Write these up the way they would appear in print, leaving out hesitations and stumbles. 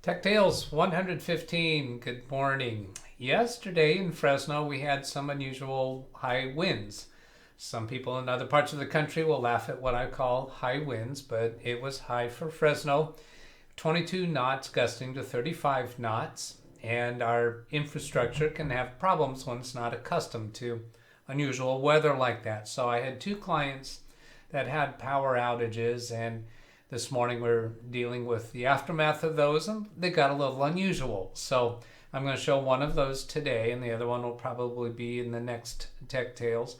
Tech Tales 115, good morning. Yesterday in Fresno, we had some unusual high winds. Some people in other parts of the country will laugh at what I call high winds, but it was high for Fresno. 22 knots gusting to 35 knots, and our infrastructure can have problems when it's not accustomed to unusual weather like that. So I had two clients that had power outages, and this morning we're dealing with the aftermath of those, and they got a little unusual. So I'm going to show one of those today, and the other one will probably be in the next Tech Tales.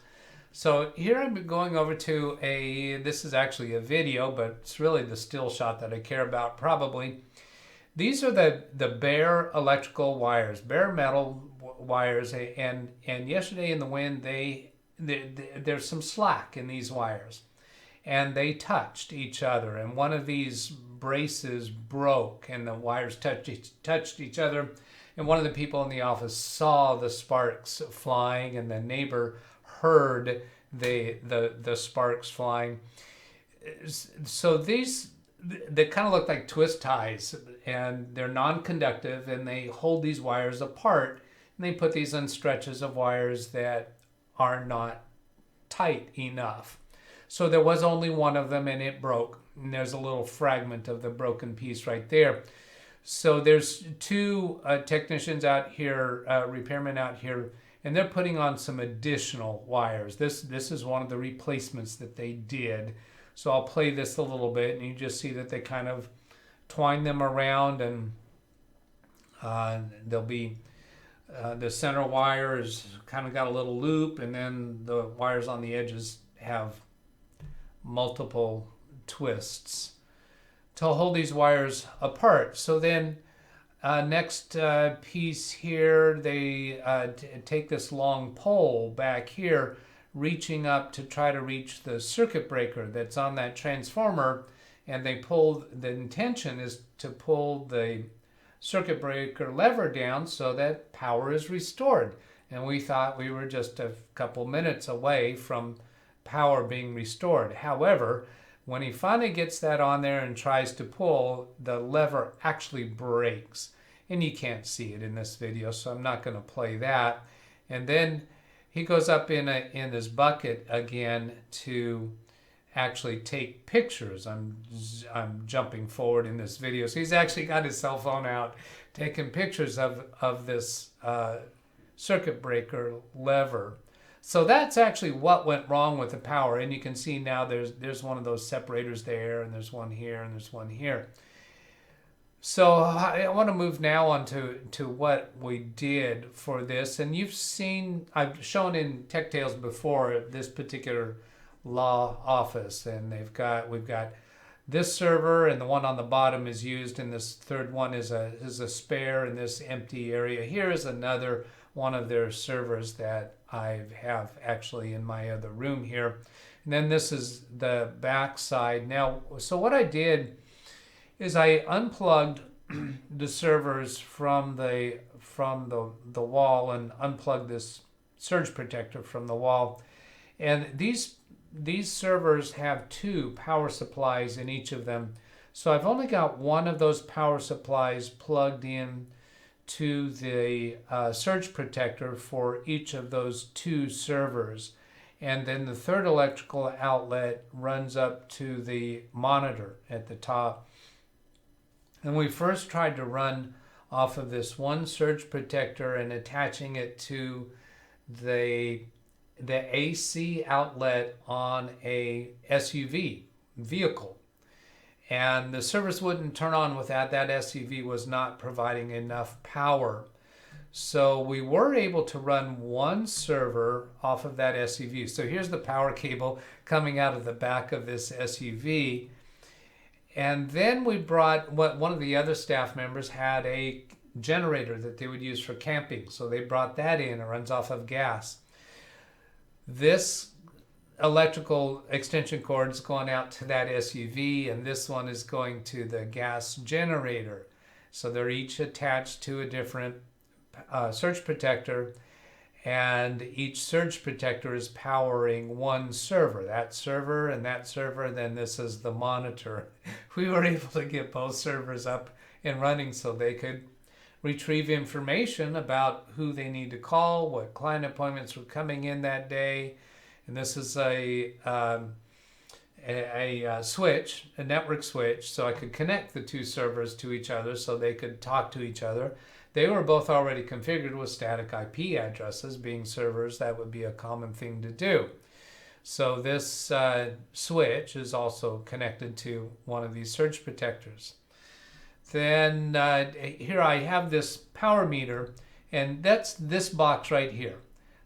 So here I'm going over to this is actually a video, but it's really the still shot that I care about probably. These are the bare electrical wires, bare metal wires, and yesterday in the wind, there's some slack in these wires. And they touched each other, and one of these braces broke, and the wires touched each other, and one of the people in the office saw the sparks flying, and the neighbor heard the sparks flying. So they kind of look like twist ties, and they're non-conductive, and they hold these wires apart, and they put these on stretches of wires that are not tight enough. So there was only one of them, and it broke. And there's a little fragment of the broken piece right there. So there's two technicians out here, repairmen out here, and they're putting on some additional wires. This is one of the replacements that they did. So I'll play this a little bit, and you just see that they kind of twine them around, and there'll be the center wires kind of got a little loop, and then the wires on the edges have multiple twists to hold these wires apart. So then next piece here, they take this long pole back here, reaching up to try to reach the circuit breaker that's on that transformer, and the intention is to pull the circuit breaker lever down so that power is restored. And we thought we were just a couple minutes away from power being restored. However, when he finally gets that on there and tries to pull, the lever actually breaks, and you can't see it in this video, so I'm not going to play that. And then he goes up in his bucket again to actually take pictures. I'm jumping forward in this video, so he's actually got his cell phone out taking pictures of this circuit breaker lever. So that's actually what went wrong with the power, and you can see now there's one of those separators there, and there's one here, and there's one here. So I want to move now on to what we did for this, and I've shown in Tech Tales before this particular law office, and we've got this server, and the one on the bottom is used, and this third one is a spare in this empty area. Here is another one of their servers that I have actually in my other room here. And then this is the back side. Now, so what I did is I unplugged the servers from the wall and unplugged this surge protector from the wall. And these servers have two power supplies in each of them. So I've only got one of those power supplies plugged in to the surge protector for each of those two servers, and then the third electrical outlet runs up to the monitor at the top. And we first tried to run off of this one surge protector and attaching it to the AC outlet on a SUV vehicle. And the servers wouldn't turn on with that. That SUV was not providing enough power. So we were able to run one server off of that SUV. So here's the power cable coming out of the back of this SUV. And then we brought, one of the other staff members had a generator that they would use for camping. So they brought that in. It runs off of gas. This electrical extension cord is going out to that SUV, and this one is going to the gas generator. So they're each attached to a different surge protector, and each surge protector is powering one server. That server and that server, then this is the monitor. We were able to get both servers up and running so they could retrieve information about who they need to call, what client appointments were coming in that day. And this is a switch, a network switch, so I could connect the two servers to each other so they could talk to each other. They were both already configured with static IP addresses. Being servers, that would be a common thing to do. So this switch is also connected to one of these surge protectors. Then here I have this power meter, and that's this box right here.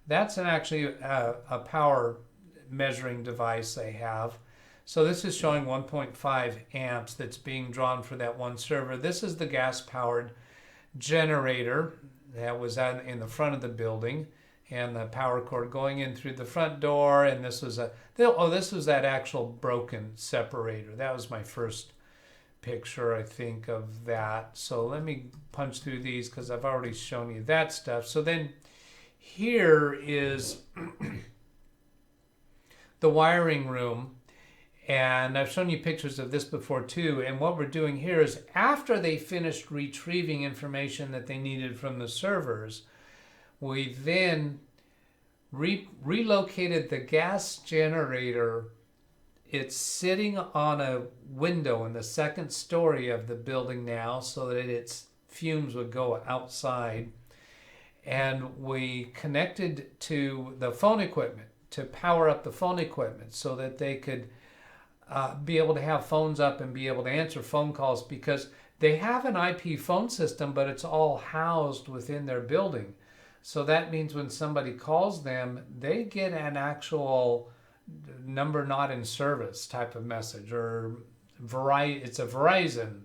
That's actually a power measuring device they have. So this is showing 1.5 amps that's being drawn for that one server. This is the gas-powered generator that was in the front of the building, and the power cord going in through the front door. And this was this was that actual broken separator. That was my first picture, I think, of that. So let me punch through these because I've already shown you that stuff. So then here is the wiring room. And I've shown you pictures of this before too. And what we're doing here is after they finished retrieving information that they needed from the servers, we then relocated the gas generator. It's sitting on a window in the second story of the building now so that its fumes would go outside. And we connected to the phone equipment to power up the phone equipment so that they could be able to have phones up and be able to answer phone calls, because they have an IP phone system, but it's all housed within their building. So that means when somebody calls them, they get an actual number not in service type of message, or it's a Verizon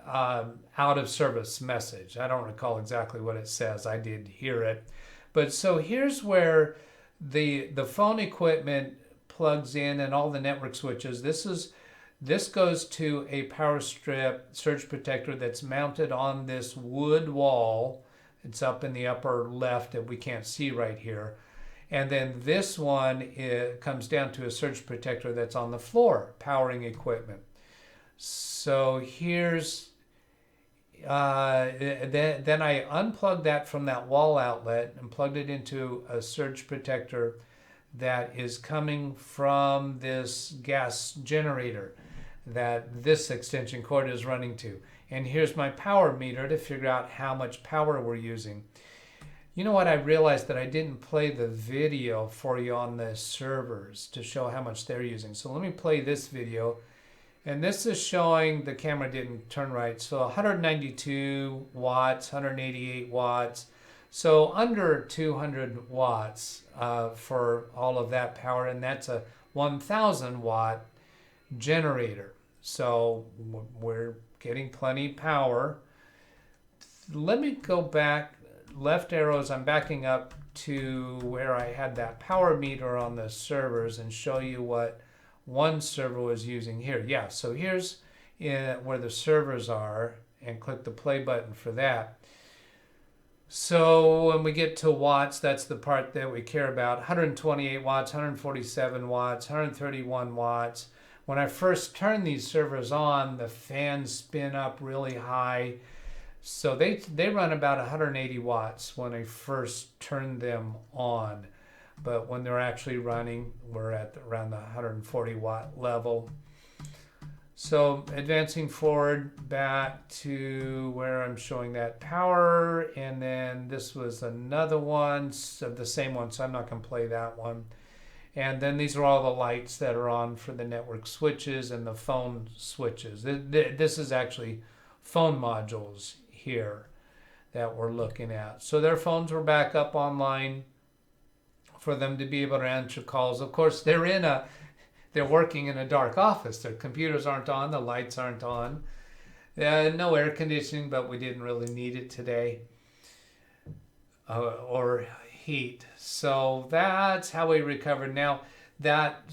out of service message. I don't recall exactly what it says. I did hear it. But so here's where the phone equipment plugs in and all the network switches. This goes to a power strip surge protector that's mounted on this wood wall. It's up in the upper left that we can't see right here. And then this one comes down to a surge protector that's on the floor, powering equipment. So here's, then I unplugged that from that wall outlet and plugged it into a surge protector that is coming from this gas generator that this extension cord is running to. And here's my power meter to figure out how much power we're using. You know what? I realized that I didn't play the video for you on the servers to show how much they're using. So let me play this video. And this is showing, the camera didn't turn right, so 192 watts, 188 watts. So under 200 watts for all of that power, and that's a 1,000 watt generator. So we're getting plenty power. Let me go back, left arrows, I'm backing up to where I had that power meter on the servers and show you what one server was using here. Yeah, so here's where the servers are, and click the play button for that. So when we get to watts, that's the part that we care about. 128 watts, 147 watts, 131 watts. When I first turn these servers on, the fans spin up really high. So they run about 180 watts when I first turn them on. But when they're actually running, we're at around the 140 watt level. So advancing forward back to where I'm showing that power, and then this was another one of the same one, so I'm not going to play that one. And then these are all the lights that are on for the network switches and the phone switches. This is actually phone modules here that we're looking at. So their phones were back up online for them to be able to answer calls. Of course, they're working in a dark office. Their computers aren't on, the lights aren't on. No air conditioning, but we didn't really need it today. Or heat. So that's how we recovered. Now, that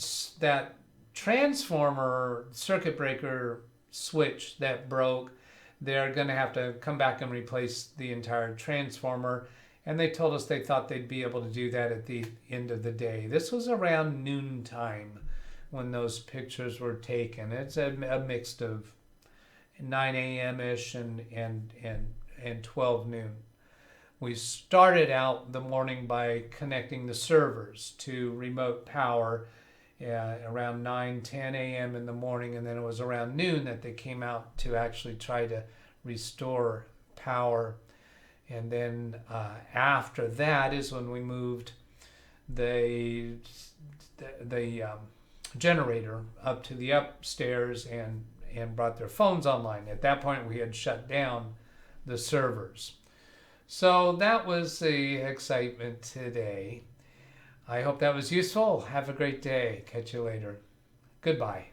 transformer circuit breaker switch that broke, they're going to have to come back and replace the entire transformer. And they told us they thought they'd be able to do that at the end of the day. This was around noontime when those pictures were taken. It's a mix of 9 a.m.-ish and 12 noon. We started out the morning by connecting the servers to remote power around 9-10 a.m. in the morning, and then it was around noon that they came out to actually try to restore power. And then after that is when we moved the generator up to the upstairs and brought their phones online. At that point, we had shut down the servers. So that was the excitement today. I hope that was useful. Have a great day. Catch you later. Goodbye.